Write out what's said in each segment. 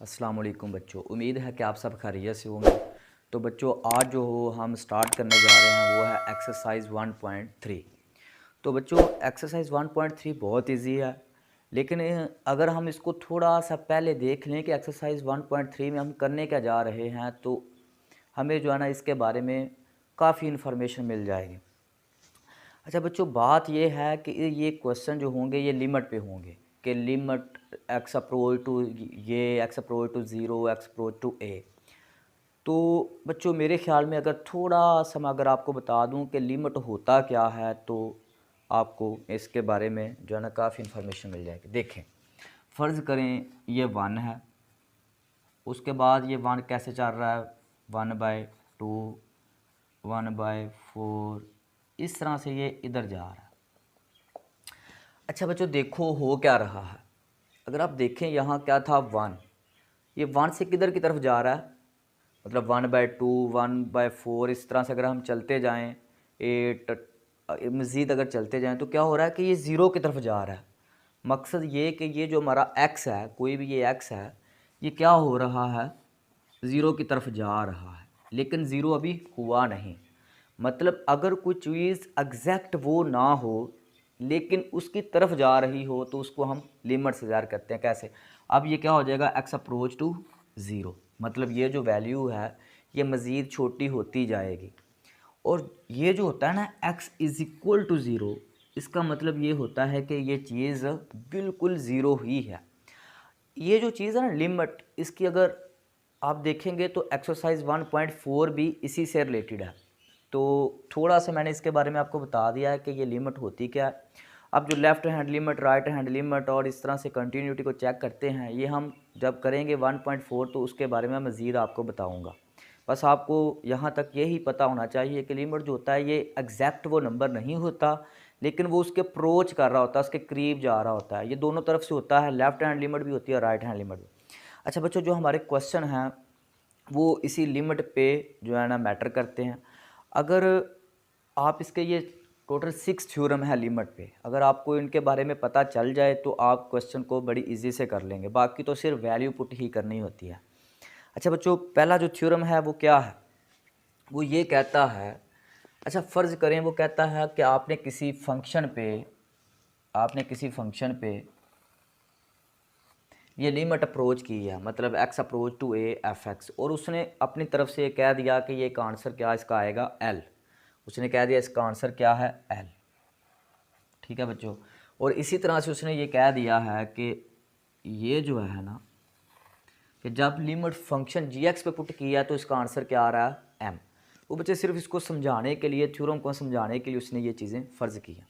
अस्सलाम वालेकुम बच्चों, उम्मीद है कि आप सब खैरियत से होंगे। तो बच्चों आज जो हम स्टार्ट करने जा रहे हैं वो है एक्सरसाइज 1.3। तो बच्चों एक्सरसाइज 1.3 बहुत इजी है, लेकिन अगर हम इसको थोड़ा सा पहले देख लें कि एक्सरसाइज 1.3 में हम करने क्या जा रहे हैं तो हमें जो है ना इसके बारे में काफ़ी इन्फॉर्मेशन मिल जाएगी। अच्छा बच्चों, बात ये है कि ये क्वेश्चन जो होंगे ये लिमिट पे होंगे कि लिमिट एक्स अप्रोच टू ये x approach to zero x approach to a. तो बच्चों मेरे ख्याल में अगर थोड़ा सा मैं अगर आपको बता दूं कि लिमिट होता क्या है तो आपको इसके बारे में जो है ना काफ़ी इन्फॉर्मेशन मिल जाएगी। देखें, फ़र्ज़ करें ये 1 है, उसके बाद ये 1 कैसे चल रहा है 1/2 1/4, इस तरह से ये इधर जा रहा है। अच्छा बच्चों देखो हो क्या रहा है, अगर आप देखें यहाँ क्या था 1, ये 1 से किधर की तरफ जा रहा है, मतलब 1/2 1/4 इस तरह से अगर हम चलते जाएं 8 मज़ीद अगर चलते जाएं तो क्या हो रहा है कि ये ज़ीरो की तरफ जा रहा है। मकसद ये कि ये जो हमारा x है, कोई भी ये x है, ये क्या हो रहा है, ज़ीरो की तरफ जा रहा है, लेकिन ज़ीरो अभी हुआ नहीं। मतलब अगर कोई चीज़ एग्जैक्ट वो ना हो लेकिन उसकी तरफ जा रही हो तो उसको हम लिमिट से ज़ाहिर करते हैं। कैसे, अब ये क्या हो जाएगा x अप्रोच टू ज़ीरो, मतलब ये जो वैल्यू है ये मज़ीद छोटी होती जाएगी। और ये जो होता है ना x is equal to zero, इसका मतलब ये होता है कि ये चीज़ बिल्कुल ज़ीरो ही है। ये जो चीज़ है ना लिमिट, इसकी अगर आप देखेंगे तो एक्सरसाइज 1.4 भी इसी से रिलेटेड है। तो थोड़ा सा मैंने इसके बारे में आपको बता दिया है कि ये लिमिट होती क्या है। अब जो left hand limit, right hand limit और इस तरह से कंटिन्यूटी को चेक करते हैं, ये हम जब करेंगे 1.4 तो उसके बारे में मज़ीद आपको बताऊंगा। बस आपको यहाँ तक यही पता होना चाहिए कि लिमिट जो होता है ये एग्जैक्ट वो नंबर नहीं होता, लेकिन वो उसके अप्रोच कर रहा होता है, उसके करीब जा रहा होता है। ये दोनों तरफ से होता है, लेफ़्ट हैंड लिमिट भी होती है, राइट हैंड लिमिट भी। अच्छा बच्चों, जो हमारे क्वेश्चन हैं वो इसी लिमिट पे जो है ना मैटर करते हैं। अगर आप इसके ये टोटल 6 थ्योरम है लिमिट पे, अगर आपको इनके बारे में पता चल जाए तो आप क्वेश्चन को बड़ी इजी से कर लेंगे, बाकी तो सिर्फ वैल्यू पुट ही करनी होती है। अच्छा बच्चों, पहला जो थ्योरम है वो क्या है, वो ये कहता है, अच्छा फ़र्ज़ करें वो कहता है कि आपने किसी फंक्शन पे ये लिमिट अप्रोच की है, मतलब x approach to a f x, और उसने अपनी तरफ से कह दिया कि ये का आंसर क्या इसका आएगा l। उसने कह दिया इसका आंसर क्या है l। ठीक है बच्चों, और इसी तरह से उसने ये कह दिया है कि ये जो है ना कि जब लिमिट फंक्शन g(x) पे पुट किया तो इसका आंसर क्या आ रहा है m। वो बच्चे सिर्फ इसको समझाने के लिए, थ्योरम को समझाने के लिए उसने ये चीज़ें फ़र्ज़ की हैं।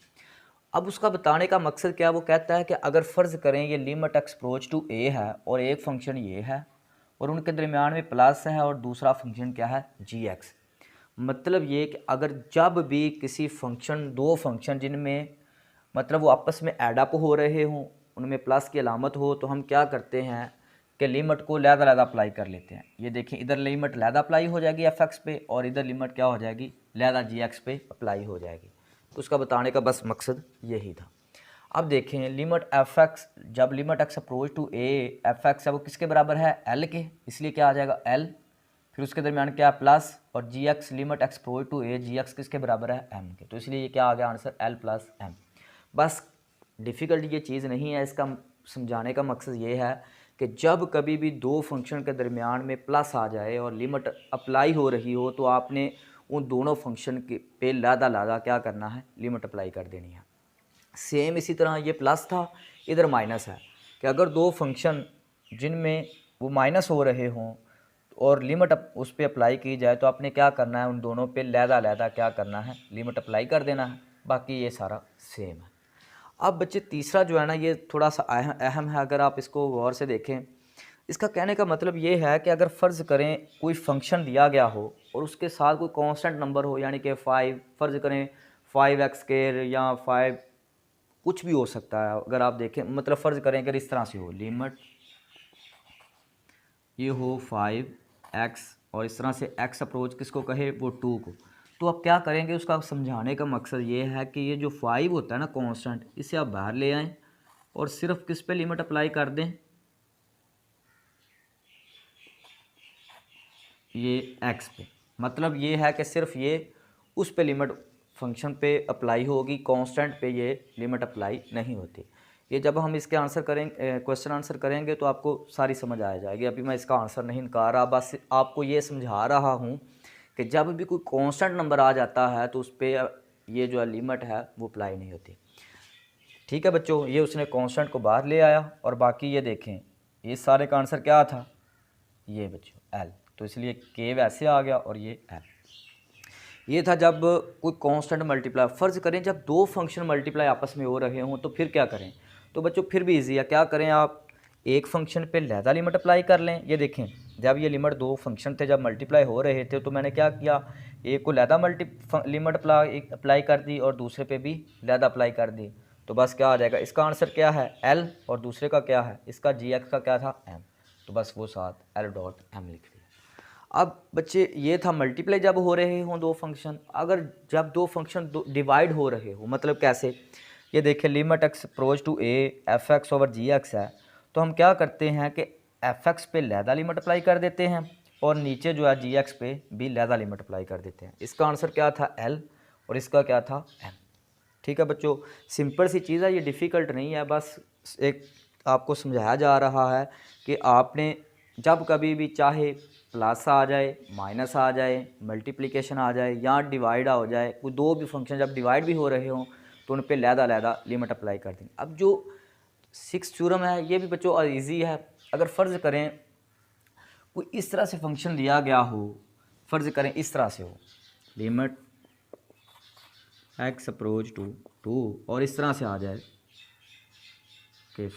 अब उसका बताने का मकसद क्या है, वो कहता है कि अगर फ़र्ज़ करें ये limit x approach to a है और एक फंक्शन ये है और उनके दरमियान में प्लस है और दूसरा फंक्शन क्या है g(x), मतलब ये कि अगर जब भी किसी फंक्शन, दो फंक्शन जिनमें मतलब वो आपस में एडअप हो रहे हों, उनमें प्लस की अलामत हो, तो हम क्या करते हैं कि लिमिट को लहदा अप्लाई कर लेते हैं। ये देखें, इधर लिमिट लहदा अप्लाई हो जाएगी एफ(x) पे और इधर लिमिट क्या हो जाएगी, लहदा g(x) पे अप्लाई हो जाएगी। तो उसका बताने का बस मकसद यही था। अब देखें लिमिट एफ(x), जब लिमिट x अप्रोच टू ए एफ(x) है वो किसके बराबर है l के, इसलिए क्या आ जाएगा l, फिर उसके दरमियान क्या प्लस, और g(x) limit x approach to a g(x) किसके बराबर है m के, तो इसलिए ये क्या आ गया आंसर l प्लस m। बस डिफ़िकल्ट ये चीज़ नहीं है, इसका समझाने का मकसद ये है कि जब कभी भी दो फंक्शन के दरमियान में प्लस आ जाए और लिमिट अप्लाई हो रही हो तो आपने उन दोनों फंक्शन के पे लादा क्या करना है, लिमिट अप्लाई कर देनी है। सेम इसी तरह ये प्लस था, इधर माइनस है कि अगर दो फंक्शन जिनमें वो माइनस हो रहे हों और लिमिट उस पर अप्लाई की जाए तो आपने क्या करना है, उन दोनों पे लहदा क्या करना है, लिमिट अप्लाई कर देना है। बाकी ये सारा सेम है। अब बच्चे तीसरा जो है ना ये थोड़ा सा अहम है, अगर आप इसको गौर से देखें। इसका कहने का मतलब ये है कि अगर फ़र्ज़ करें कोई फंक्शन दिया गया हो और उसके साथ कोई कांस्टेंट नंबर हो, यानी कि 5, फ़र्ज़ करें 5x² या 5 कुछ भी हो सकता है। अगर आप देखें, मतलब फ़र्ज़ करें अगर इस तरह से हो, लिमिट ये हो 5x और इस तरह से x अप्रोच किसको कहे, वो 2 को, तो आप क्या करेंगे, उसका समझाने का मकसद ये है कि ये जो 5 होता है ना कांस्टेंट, इसे आप बाहर ले आएँ और सिर्फ किस पे लिमिट अप्लाई कर दें, ये x पे, मतलब ये है कि सिर्फ ये उस पे लिमिट फंक्शन पे अप्लाई होगी, कांस्टेंट पे ये लिमिट अप्लाई नहीं होती। ये जब हम इसके आंसर करेंगे, क्वेश्चन आंसर करेंगे तो आपको सारी समझ आ जाएगी। अभी मैं इसका आंसर नहीं निकाल रहा, बस आपको ये समझा रहा हूँ कि जब भी कोई कांस्टेंट नंबर आ जाता है तो उस पर ये जो लिमिट है वो अप्लाई नहीं होती। ठीक है बच्चों, ये उसने कांस्टेंट को बाहर ले आया और बाकी ये देखें ये सारे का आंसर क्या था, ये बच्चों एल, तो इसलिए के वैसे आ गया और ये एल। ये था जब कोई कांस्टेंट मल्टीप्लाई। फ़र्ज़ करें जब दो फंक्शन मल्टीप्लाई आपस में हो रहे हों तो फिर क्या करें, तो बच्चों फिर भी इजी है। क्या करें, आप एक फंक्शन पे लहदा लिमिट अप्लाई कर लें। ये देखें जब ये लिमिट दो फंक्शन थे जब मल्टीप्लाई हो रहे थे तो मैंने क्या किया, एक को लहदा लिमिट अप्लाई कर दी और दूसरे पे भी लहदा अप्लाई कर दी। तो बस क्या आ जाएगा, इसका आंसर क्या है एल और दूसरे का क्या है, इसका जी एक्स का क्या था एम, तो बस वो साथ एल डॉट एम लिख दिया। अब बच्चे ये था मल्टीप्लाई जब हो रहे हों दो फंक्शन। अगर जब दो फंक्शन डिवाइड हो रहे हो, मतलब कैसे, ये देखिए limit x approach to a f x over g x है, तो हम क्या करते हैं कि एफ एक्स पे लहदा लिमिट अप्लाई कर देते हैं और नीचे जो है जी एक्स पे भी लहदा लिमिट अप्लाई कर देते हैं। इसका आंसर क्या था एल और इसका क्या था एम। ठीक है बच्चों, सिंपल सी चीज़ है, ये डिफ़िकल्ट नहीं है, बस एक आपको समझाया जा रहा है कि आपने जब कभी भी चाहे प्लस आ जाए, माइनस आ जाए, मल्टीप्लिकेशन आ जाए या डिवाइड हो जाए, कोई दो भी फंक्शन जब डिवाइड भी हो रहे हों तो उन पर लहदा लिमिट अप्लाई कर देंगे। अब जो 6th थ्योरम है ये भी बच्चों ईजी है। अगर फ़र्ज़ करें कोई इस तरह से फंक्शन दिया गया हो, फ़र्ज़ करें इस तरह से हो, लिमिट एक्स अप्रोच टू 2 और इस तरह से आ जाए कि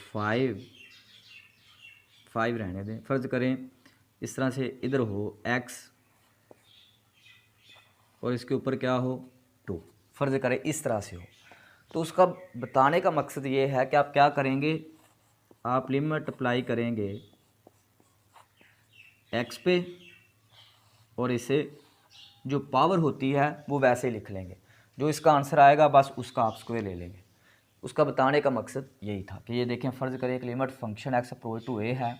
5 रहने दें, फ़र्ज़ करें इस तरह से इधर हो x और इसके ऊपर क्या हो 2, फ़र्ज़ करें इस तरह से हो, तो उसका बताने का मकसद ये है कि आप क्या करेंगे, आप लिमिट अप्लाई करेंगे x पे और इसे जो पावर होती है वो वैसे ही लिख लेंगे, जो इसका आंसर आएगा बस उसका आप स्क्वायर ले लेंगे। उसका बताने का मकसद यही था कि ये देखें फ़र्ज़ करें एक limit function x approach to a है,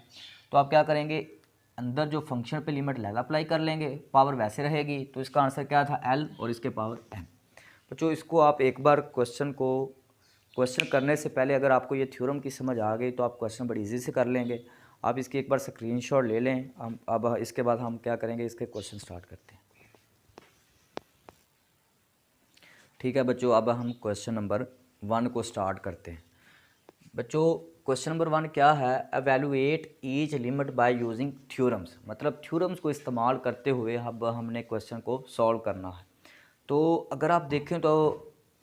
तो आप क्या करेंगे, अंदर जो फंक्शन पे लिमिट लहदा अप्लाई कर लेंगे, पावर वैसे रहेगी, तो इसका आंसर क्या था एल और इसके पावर एम। बच्चों इसको आप एक बार क्वेश्चन करने से पहले अगर आपको ये थ्योरम की समझ आ गई तो आप क्वेश्चन बड़ी इजी से कर लेंगे। आप इसकी एक बार स्क्रीनशॉट ले लें। हम अब इसके बाद हम क्या करेंगे, इसके क्वेश्चन स्टार्ट करते हैं। ठीक है बच्चों, अब हम क्वेश्चन नंबर 1 को स्टार्ट करते हैं। बच्चों क्वेश्चन नंबर 1 क्या है, evaluate each limit by using theorems, मतलब थ्योरम्स को इस्तेमाल करते हुए अब हमने क्वेश्चन को सॉल्व करना है। तो अगर आप देखें तो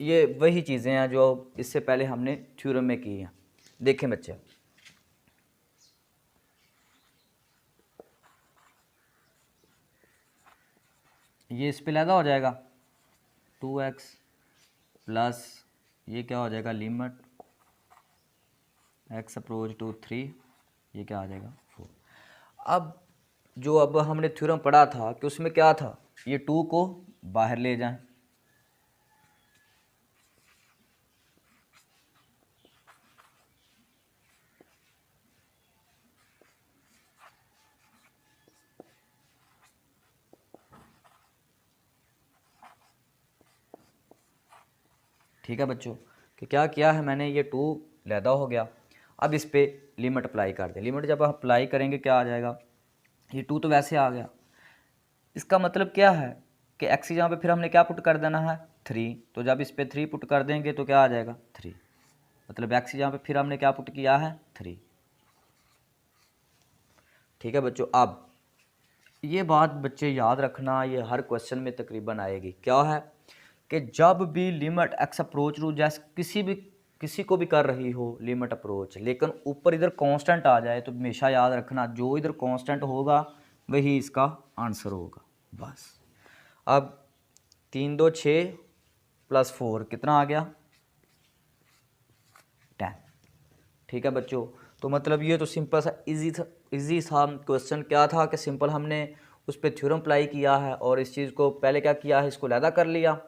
ये वही चीज़ें हैं जो इससे पहले हमने थ्योरम में की हैं। देखें बच्चे, ये इस पे लहदा हो जाएगा 2x प्लस ये क्या हो जाएगा लिमिट x अप्रोच टू 3, ये क्या आ जाएगा 4। अब जो अब हमने थ्योरम पढ़ा था कि उसमें क्या था, ये 2 को बाहर ले जाएं, ठीक है बच्चों, कि क्या किया है मैंने, ये 2 लहदा हो गया। अब इस पे लिमिट अप्लाई कर दें, लिमिट जब आप अप्लाई करेंगे क्या आ जाएगा, ये 2 तो वैसे आ गया। इसका मतलब क्या है कि एक्स यहाँ पे फिर हमने क्या पुट कर देना है 3, तो जब इस पे 3 पुट कर देंगे तो क्या आ जाएगा 3, मतलब एक्स यहाँ पे फिर हमने क्या पुट किया है 3। ठीक है बच्चों, अब ये बात बच्चे याद रखना, ये हर क्वेश्चन में तकरीबन आएगी, क्या है कि जब भी लिमिट एक्स अप्रोच टू जैसे किसी को भी कर रही हो लिमिट अप्रोच, लेकिन ऊपर इधर कांस्टेंट आ जाए तो हमेशा याद रखना जो इधर कांस्टेंट होगा वही इसका आंसर होगा बस। अब 3 2 6 प्लस 4 कितना आ गया 10। ठीक है बच्चों, तो मतलब ये तो सिंपल सा इजी सा क्वेश्चन क्या था कि सिंपल हमने उस पर थ्योरम अप्लाई किया है और इस चीज़ को पहले क्या किया है, इसको लहदा कर लिया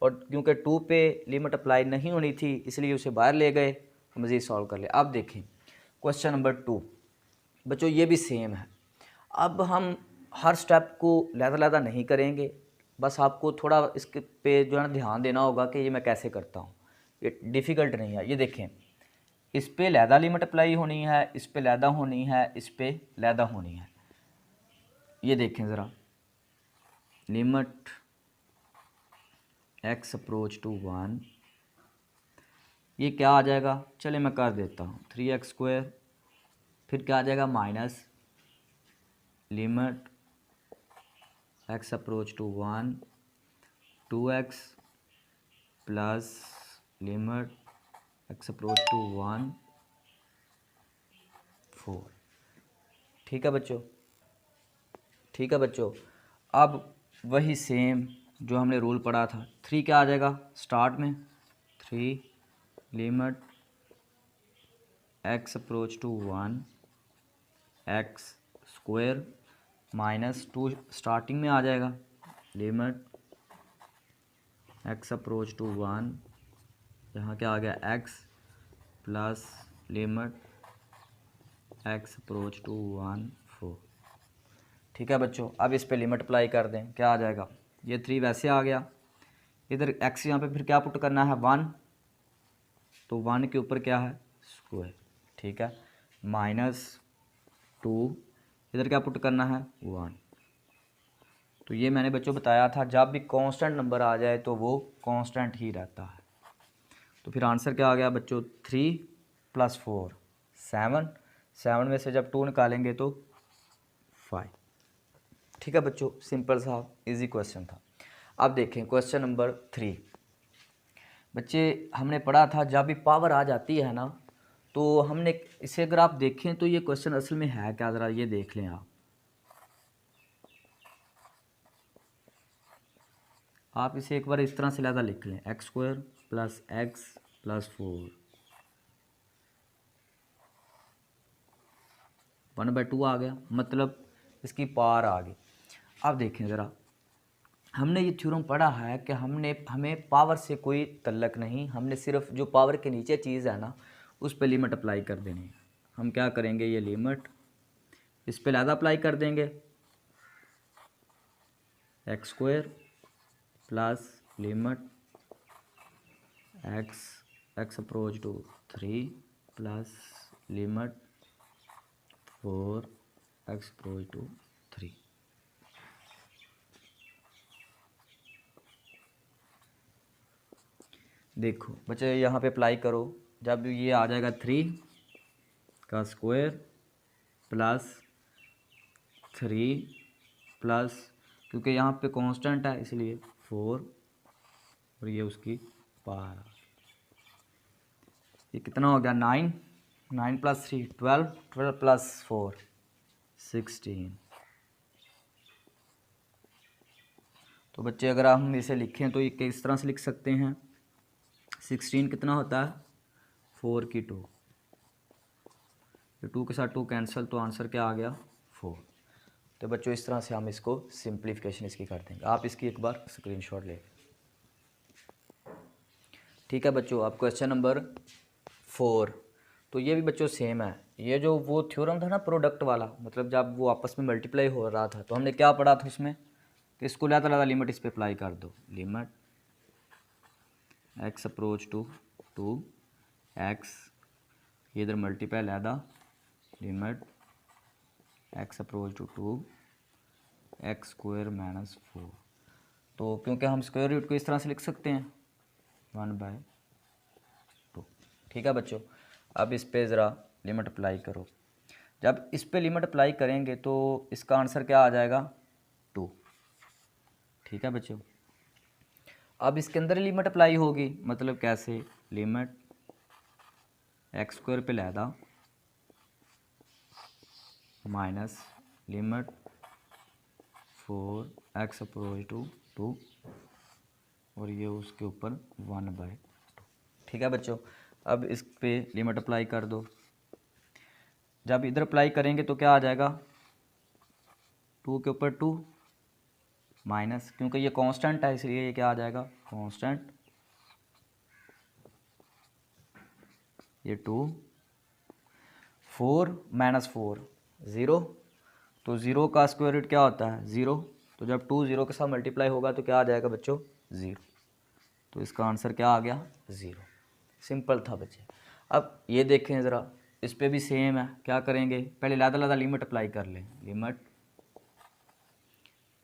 और क्योंकि 2 पे लिमिट अप्लाई नहीं होनी थी इसलिए उसे बाहर ले गए, मज़ीद सॉल्व कर लिया। अब देखें क्वेश्चन नंबर 2 बच्चों, ये भी सेम है। अब हम हर स्टेप को लहदा नहीं करेंगे, बस आपको थोड़ा इसके पे जो है ना ध्यान देना होगा कि ये मैं कैसे करता हूँ। ये डिफ़िकल्ट नहीं है। ये देखें, इस पे लहदा लिमिट अप्लाई होनी है, इस पे लहदा होनी है, इस पे लहदा होनी है। ये देखें ज़रा, लिमिट x अप्रोच टू 1, ये क्या आ जाएगा, चले मैं कर देता हूँ, 3x², फिर क्या आ जाएगा minus limit x approach to 1 2x plus limit x approach to 1 4। ठीक है बच्चों, ठीक है बच्चों। अब वही सेम जो हमने रूल पढ़ा था, 3 क्या आ जाएगा स्टार्ट में, 3 limit x approach to 1 x² minus 2 starting में आ जाएगा, लिमिट x अप्रोच टू 1, यहाँ क्या आ गया x plus limit x approach to 1 4। ठीक है बच्चों, अब इस पे लिमिट अप्लाई कर दें, क्या आ जाएगा, ये 3 वैसे आ गया, इधर x यहाँ पे फिर क्या पुट करना है 1, तो 1 के ऊपर क्या है स्क्वायर। ठीक है, माइनस 2, इधर क्या पुट करना है 1। तो ये मैंने बच्चों बताया था, जब भी कांस्टेंट नंबर आ जाए तो वो कांस्टेंट ही रहता है। तो फिर आंसर क्या आ गया बच्चों, 3 + 4 7, 7 में से जब 2 निकालेंगे तो 5। ठीक है बच्चों, सिंपल सा इजी क्वेश्चन था। अब देखें क्वेश्चन नंबर 3। बच्चे हमने पढ़ा था जब भी पावर आ जाती है ना, तो हमने इसे अगर आप देखें तो ये क्वेश्चन असल में है क्या, ज़रा ये देख लें आप इसे एक बार इस तरह से लहदा लिख लें, x² प्लस x प्लस 4 1/2 आ गया, मतलब इसकी पावर आ गई। अब देखें ज़रा, हमने ये थ्योरम पढ़ा है कि हमें पावर से कोई तल्लक नहीं, हमने सिर्फ जो पावर के नीचे चीज़ है ना उस पर लिमिट अप्लाई कर देनी है। हम क्या करेंगे, ये लिमिट इस पे लहदा अप्लाई कर देंगे, x² plus limit x approach to 3 plus limit 4 x approach to 3। देखो बच्चे यहाँ पे अप्लाई करो, जब ये आ जाएगा 3 का स्क्वायर प्लस 3 प्लस, क्योंकि यहाँ पे कांस्टेंट है इसलिए 4, और ये उसकी पावर, ये कितना हो गया 9, 9 + 3 12, 12 + 4 16। तो बच्चे अगर हम इसे लिखें तो ये किस तरह से लिख सकते हैं, 16 कितना होता है 4 की 2, ये 2 के साथ 2 कैंसिल, तो आंसर क्या आ गया 4। तो बच्चों इस तरह से हम इसको सिंप्लीफिकेशन इसकी कर देंगे, आप इसकी एक बार स्क्रीनशॉट ले। ठीक है बच्चों, अब क्वेश्चन नंबर 4, तो ये भी बच्चों सेम है। ये जो वो थ्योरम था ना प्रोडक्ट वाला, मतलब जब वो आपस में मल्टीप्लाई हो रहा था तो हमने क्या पढ़ा था उसमें कि इसको लहदा लिमिट इस पर अप्लाई कर दो, limit x approach to 2 x, इधर मल्टीप्लाई लहदा limit x approach to 2 x² minus 4। तो क्योंकि हम स्क्वायर रूट को इस तरह से लिख सकते हैं 1/2। ठीक है बच्चों, अब इस पे ज़रा लिमिट अप्लाई करो, जब इस पे लिमिट अप्लाई करेंगे तो इसका आंसर क्या आ जाएगा 2। ठीक है बच्चों, अब इसके अंदर लिमिट अप्लाई होगी, मतलब कैसे, लिमिट x² पे लहदा minus limit 4 x approach to 2, और ये उसके ऊपर 1/2। ठीक है बच्चों, अब इस पे लिमिट अप्लाई कर दो, जब इधर अप्लाई करेंगे तो क्या आ जाएगा 2 के ऊपर 2 माइनस, क्योंकि ये कांस्टेंट है इसलिए ये क्या आ जाएगा कांस्टेंट, ये 2 4 माइनस 4 0, तो 0 का स्क्वायर रूट क्या होता है 0, तो जब 2 0 के साथ मल्टीप्लाई होगा तो क्या आ जाएगा बच्चों 0, तो इसका आंसर क्या आ गया 0। सिंपल था बच्चे। अब ये देखें ज़रा, इस पे भी सेम है, क्या करेंगे पहले लादा लिमिट अप्लाई कर लें, लिमिट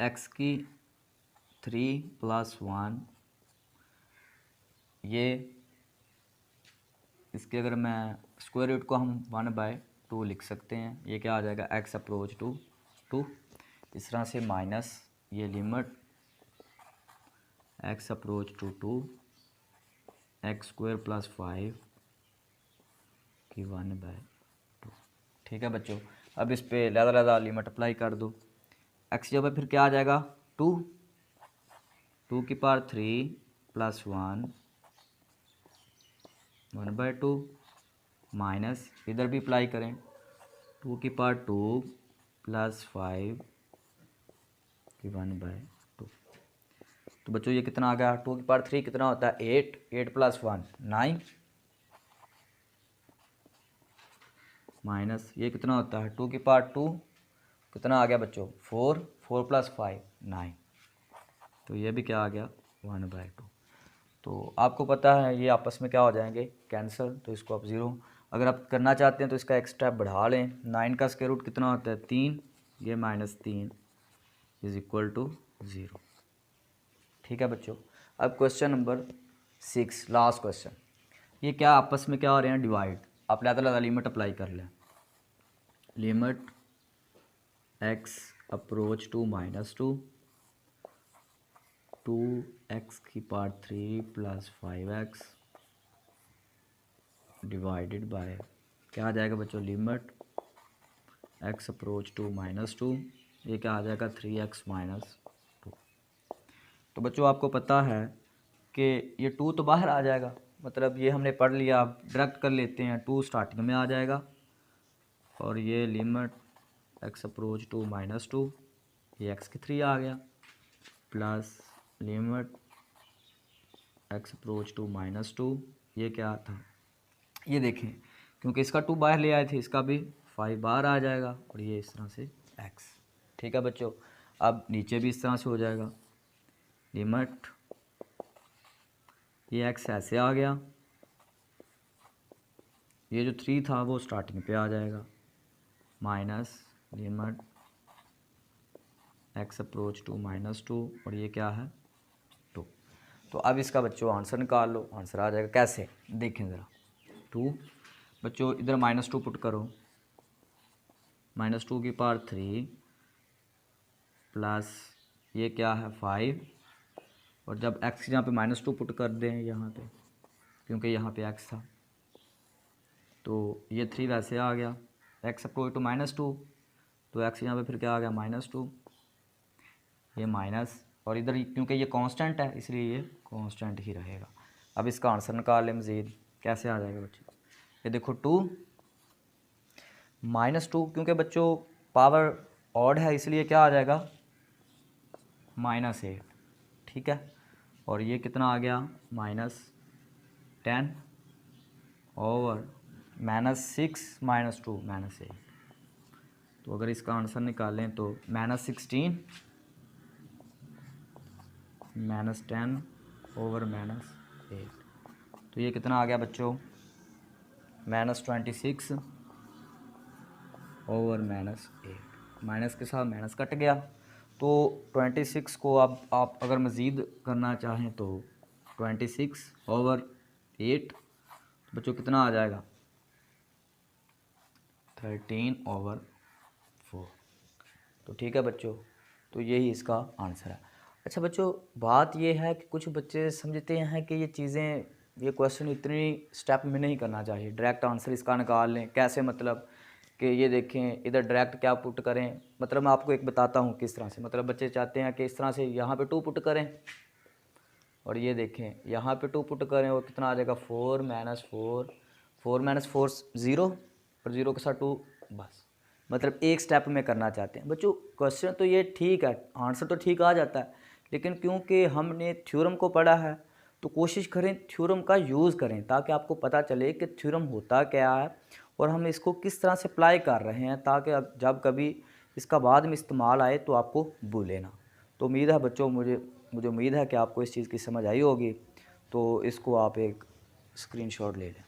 x की 3 + 1, ये इसके अगर मैं स्क्वायर रूट को हम 1/2 लिख सकते हैं, ये क्या आ जाएगा x अप्रोच टू 2, इस तरह से माइनस ये limit x approach to 2 x² + 5 की 1/2। ठीक है बच्चों, अब इस पे लादा लिमिट अप्लाई कर दो, x जब फिर क्या आ जाएगा 2 की पावर 3 + 1 1/2 माइनस इधर भी अप्लाई करें 2 की पावर 2 + 5 की 1/2। तो बच्चों ये कितना आ गया 2 की पावर 3 कितना होता है 8 + 1 9 माइनस ये कितना होता है 2 की पावर 2 कितना आ गया बच्चों 4 + 5 9, तो ये भी क्या आ गया 1/2। तो आपको पता है ये आपस में क्या हो जाएंगे कैंसिल, तो इसको आप 0, अगर आप करना चाहते हैं तो इसका एक स्टेप बढ़ा लें, 9 का स्क्वायर रूट कितना होता है 3, ये -3 = 0। ठीक है बच्चों। अब क्वेश्चन नंबर 6 लास्ट क्वेश्चन, ये क्या आपस में क्या हो रहे हैं डिवाइड, आप लादा लिमिट अप्लाई कर लें, limit x approach to -2 2x की पावर 3 + 5x डिवाइडेड बाय क्या आ जाएगा बच्चों लिमिट x अप्रोच टू -2, ये क्या आ जाएगा 3x - 2। तो बच्चों आपको पता है कि ये 2 तो बाहर आ जाएगा, मतलब ये हमने पढ़ लिया, आप डायरेक्ट कर लेते हैं, 2 स्टार्टिंग में आ जाएगा, और ये लिमिट x अप्रोच टू -2, ये x की 3 आ गया, plus limit x approach to -2, ये क्या था ये देखें, क्योंकि इसका 2 बाहर ले आए थे, इसका भी 5 बाहर आ जाएगा, और ये इस तरह से x। ठीक है बच्चों, अब नीचे भी इस तरह से हो जाएगा, लिमिट ये x ऐसे आ गया, ये जो 3 था वो स्टार्टिंग पे आ जाएगा, minus limit x approach to -2, और ये क्या है 2। तो अब इसका बच्चों आंसर निकाल लो, आंसर आ जाएगा कैसे देखें ज़रा, 2 बच्चों इधर -2 पुट करो, -2 की पावर 3 प्लस ये क्या है 5, और जब x यहाँ पे -2 पुट कर दें यहाँ पे, क्योंकि यहाँ पे x था, तो ये 3 वैसे आ गया, x अप्रोच टू -2, तो x यहाँ पे फिर क्या आ गया -2, ये माइनस, और इधर क्योंकि ये कांस्टेंट है इसलिए ये कांस्टेंट ही रहेगा। अब इसका आंसर निकाल लें मज़ीद, कैसे आ जाएगा बच्चों, ये देखो 2 -2, क्योंकि बच्चों पावर ऑड है इसलिए क्या आ जाएगा -8। ठीक है, और ये कितना आ गया -10 ओवर -6 -2 -8। तो अगर इसका आंसर निकालें तो -16 -10 ओवर -8, तो ये कितना आ गया बच्चों -26 ओवर -8, माइनस के साथ माइनस कट गया, तो 26 को आप अगर मज़ीद करना चाहें तो 26 ओवर 8, बच्चों कितना आ जाएगा 13 ओवर 4। तो ठीक है बच्चों, तो यही इसका आंसर है। अच्छा बच्चों, बात ये है कि कुछ बच्चे समझते हैं कि ये चीज़ें, ये क्वेश्चन इतनी स्टेप में नहीं करना चाहिए, डायरेक्ट आंसर इसका निकाल लें, कैसे मतलब कि ये देखें इधर डायरेक्ट क्या पुट करें, मतलब मैं आपको एक बताता हूँ किस तरह से, मतलब बच्चे चाहते हैं कि इस तरह से यहाँ पे 2 पुट करें, और ये देखें यहाँ पे 2 पुट करें, और कितना आ जाएगा 4 - 4 0, और 0 के साथ 2, बस मतलब एक स्टेप में करना चाहते हैं। बच्चों क्वेश्चन तो ये ठीक है, आंसर तो ठीक आ जाता है, लेकिन क्योंकि हमने थ्योरम को पढ़ा है तो कोशिश करें थ्योरम का यूज़ करें, ताकि आपको पता चले कि थ्योरम होता क्या है और हम इसको किस तरह से अप्लाई कर रहे हैं, ताकि जब कभी इसका बाद में इस्तेमाल आए तो आपको भूल लेना। तो उम्मीद है बच्चों, मुझे उम्मीद है कि आपको इस चीज़ की समझ आई होगी। तो इसको आप एक स्क्रीनशॉट ले लें।